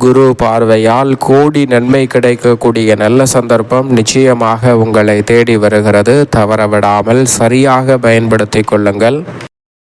குரு பார்வையால் கோடி நன்மை கிடைக்கக்கூடிய நல்ல சந்தர்ப்பம் நிச்சயமாக உங்களை தேடி வருகிறது. தவறவிடாமல் சரியாக பயன்படுத்திக் கொள்ளுங்கள்.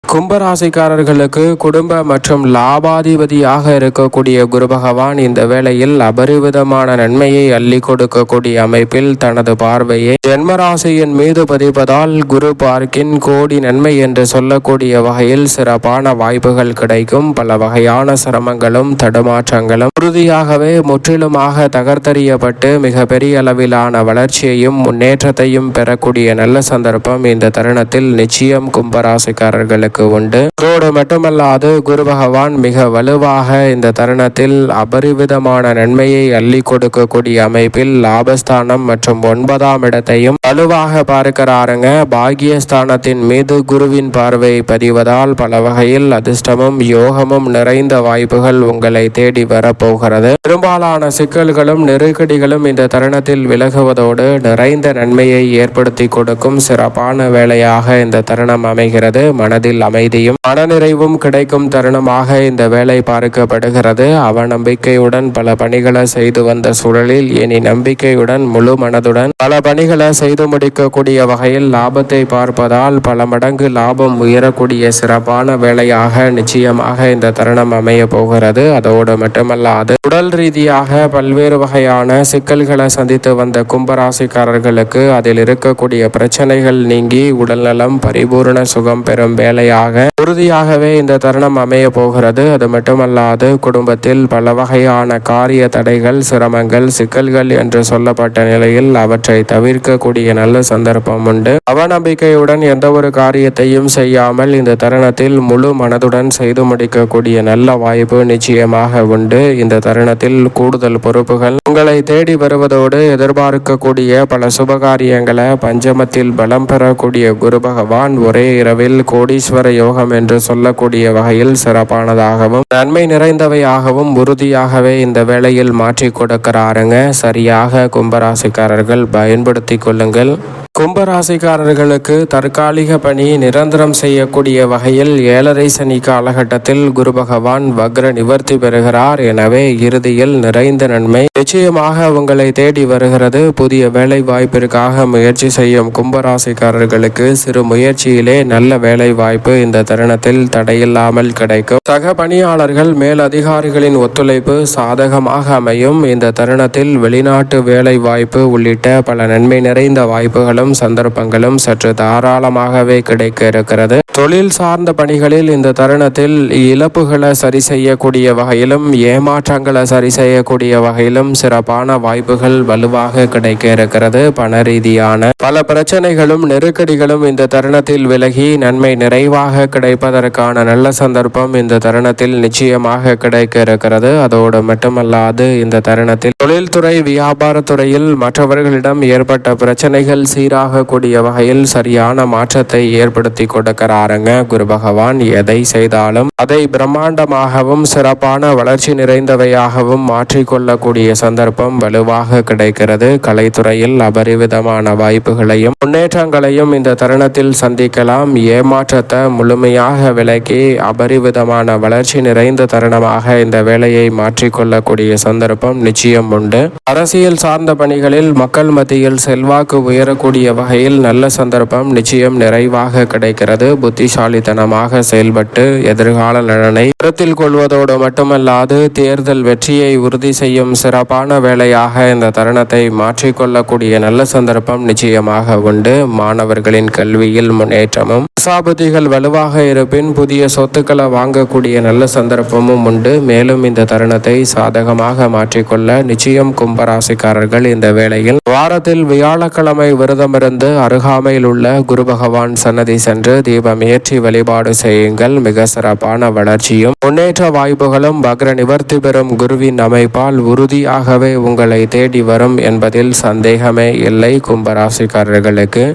கும்பராசிக்காரர்களுக்கு குடும்ப மற்றும் லாபாதிபதியாக இருக்கக்கூடிய குரு பகவான் இந்த வேளையில் அபரிவிதமான நன்மையை அள்ளி கொடுக்கக்கூடிய அமைப்பில் தனது பார்வையை ஜென்மராசியின் மீது பதிப்பதால் குரு பார்க்கின் கோடி நன்மை என்று சொல்லக்கூடிய வகையில் சிறப்பான வாய்ப்புகள் கிடைக்கும். பல வகையான சிரமங்களும் தடுமாற்றங்களும் உறுதியாகவே முற்றிலுமாக தகர்த்தறியப்பட்டு மிக பெரிய அளவிலான வளர்ச்சியையும் முன்னேற்றத்தையும் பெறக்கூடிய நல்ல சந்தர்ப்பம் இந்த தருணத்தில் நிச்சயம் கும்பராசிக்காரர்களுக்கு உண்டு. அதோடு மட்டுமல்லாது குரு பகவான் மிக வலுவாக இந்த தருணத்தில் அபரிவிதமான நன்மையை அள்ளி கொடுக்கக்கூடிய அமைப்பில் லாபஸ்தானம் மற்றும் 9ஆம் இடத்தையும் வலுவாக பார்க்கிறாருங்க. பாகியஸ்தானத்தின் மீது குருவின் பார்வை பதிவதால் பல வகையில் அதிர்ஷ்டமும் யோகமும் நிறைந்த வாய்ப்புகள் உங்களை தேடி வரப்போகிறது. பெரும்பாலான சிக்கல்களும் நெருக்கடிகளும் இந்த தருணத்தில் விலகுவதோடு நிறைந்த நன்மையை ஏற்படுத்தி கொடுக்கும் சிறப்பான வேலையாக இந்த தருணம் அமைகிறது. மனதில் அமைதியும் மனநிறைவும் கிடைக்கும் தருணமாக இந்த வேலை பார்க்கப்படுகிறது. அவநம்பிக்கையுடன் பல பணிகளை செய்து வந்த சூழலில் இனி நம்பிக்கையுடன் முழு மனதுடன் பல பணிகளை செய்து முடிக்கக்கூடிய வகையில் லாபத்தை பார்ப்பதால் பல மடங்கு லாபம் உயரக்கூடிய சிறப்பான வேலையாக நிச்சயமாக இந்த தருணம் அமைய போகிறது. அதோடு மட்டுமல்லாது உடல் ரீதியாக பல்வேறு வகையான சிக்கல்களை சந்தித்து வந்த கும்பராசிக்காரர்களுக்கு அதில் இருக்கக்கூடிய பிரச்சனைகள் நீங்கி உடல்நலம் பரிபூர்ண சுகம் பெறும் வேலையாக உறுதியாகவே இந்த தருணம் அமைய போகிறது. அது மட்டுமல்லாது குடும்பத்தில் பல வகையான காரிய தடைகள் சிரமங்கள் சிக்கல்கள் என்று சொல்லப்பட்ட நிலையில் அவற்றை தவிர்க்கக்கூடிய நல்ல சந்தர்ப்பம் உண்டு. அவநம்பிக்கையுடன் எந்த ஒரு காரியத்தையும் செய்யாமல் இந்த தருணத்தில் முழு மனதுடன் செய்து முடிக்கக்கூடிய நல்ல வாய்ப்பு நிச்சயமாக உண்டு. இந்த தருணத்தில் கூடுதல் பொறுப்புகள் உங்களை தேடி வருவதோடு எதிர்பார்க்கக்கூடிய பல சுபகாரியங்களை பஞ்சமத்தில் பலம் பெறக்கூடிய குரு பகவான் ஒரே இரவில் கோடீஸ்வர யோகம் என்று சொல்லக்கூடிய வகையில் சிறப்பானதாகவும் நன்மை நிறைந்தவையாகவும் உறுதியாகவே இந்த வேளையில் மாற்றி கொடுக்கிறாருங்க. சரியாக கும்பராசிக்காரர்கள் பயன்படுத்திக் கொள்ளுங்கள். கும்பராசிக்காரர்களுக்கு தற்காலிக பணி நிரந்தரம் செய்யக்கூடிய வகையில் 7.5 சனி காலகட்டத்தில் குரு பகவான் வக்ர நிவர்த்தி பெறுகிறார். எனவே இறுதியில் நிறைந்த நன்மை நிச்சயமாக உங்களை தேடி வருகிறது. புதிய வேலை வாய்ப்பிற்காக முயற்சி செய்யும் கும்பராசிக்காரர்களுக்கு சிறு முயற்சியிலே நல்ல வேலை வாய்ப்பு இந்த தருணத்தில் தடையில்லாமல் கிடைக்கும். சக பணியாளர்கள் மேல் அதிகாரிகளின் ஒத்துழைப்பு சாதகமாக அமையும். இந்த தருணத்தில் வெளிநாட்டு வேலை வாய்ப்பு உள்ளிட்ட பல நன்மை நிறைந்த வாய்ப்புகளும் சந்தர்ப்பங்களும் சற்று தாராளமாகவே கிடைக்க இருக்கிறது. தொழில் சார்ந்த பணிகளில் இந்த தருணத்தில் இழப்புகளை சரி செய்யக்கூடிய வகையிலும் ஏமாற்றங்களை சரி செய்யக்கூடிய வகையிலும் சிறப்பான வாய்ப்புகள் வலுவாக கிடைக்க இருக்கிறது. பண ரீதியான பல பிரச்சனைகளும் நெருக்கடிகளும் இந்த தருணத்தில் விலகி நன்மை நிறைவாக கிடைப்பதற்கான நல்ல சந்தர்ப்பம் இந்த தருணத்தில் நிச்சயமாக கிடைக்க இருக்கிறது. அதோடு மட்டுமல்லாது இந்த தருணத்தில் தொழில்துறை வியாபாரத்துறையில் மற்றவர்களிடம் ஏற்பட்ட பிரச்சனைகள் சீராகக்கூடிய வகையில் சரியான மாற்றத்தை ஏற்படுத்தி கொடுக்கிறாருங்க குரு பகவான். எதை செய்தாலும் அதை பிரம்மாண்டமாகவும் சிறப்பான வளர்ச்சி நிறைந்தவையாகவும் மாற்றிக்கொள்ளக்கூடிய சந்தர்ப்பம் வலுவாக கிடைக்கிறது. கலைத்துறையில் அபரிவிதமான வாய்ப்புகளையும் முன்னேற்றங்களையும் இந்த தருணத்தில் சந்திக்கலாம். ஏமாற்றத்தை முழுமையாக விலக்கி அபரிவிதமான வளர்ச்சி நிறைந்த தருணமாக இந்த வேலையை மாற்றிக்கொள்ளக்கூடிய சந்தர்ப்பம் நிச்சயம் உண்டு. அரசியல் சார்ந்த பணிகளில் மக்கள் மத்தியில் செல்வாக்கு உயரக்கூடிய வகையில் நல்ல சந்தர்ப்பம் நிச்சயம் நிறைவாக கிடைக்கிறது. புத்திசாலித்தனமாக செயல்பட்டு எதிர்கால நலனை கருத்தில் கொள்வதோடு மட்டுமல்லாது தேர்தல் வெற்றியை உறுதி செய்யும் சிறப்பான வேலையாக இந்த தருணத்தை மாற்றிக்கொள்ளக்கூடிய நல்ல சந்தர்ப்பம் நிச்சயமாக உண்டு. மாணவர்களின் கல்வியில் முன்னேற்றமும் தசாபதிகள் வலுவாக இருப்பின் புதிய சொத்துக்களை வாங்கக்கூடிய நல்ல சந்தர்ப்பமும் உண்டு. மேலும் இந்த தருணத்தை சாதகமாக மாற்றிக்கொள்ள நிச்சயம் கும்பராசிக்காரர்கள் இந்த வேளையில் வாரத்தில் வியாழக்கிழமை விரதமிருந்து அருகாமையில் உள்ள குரு பகவான் சன்னதி சென்று தீபம் ஏற்றி வழிபாடு செய்யுங்கள். மிக சிறப்பான வளர்ச்சியும் முன்னேற்ற வாய்ப்புகளும் வக்ர நிவர்த்தி பெறும் குருவின் அமைப்பால் உறுதியாகவே உங்களை தேடி வரும் என்பதில் சந்தேகமே இல்லை கும்பராசிக்காரர்களுக்கு.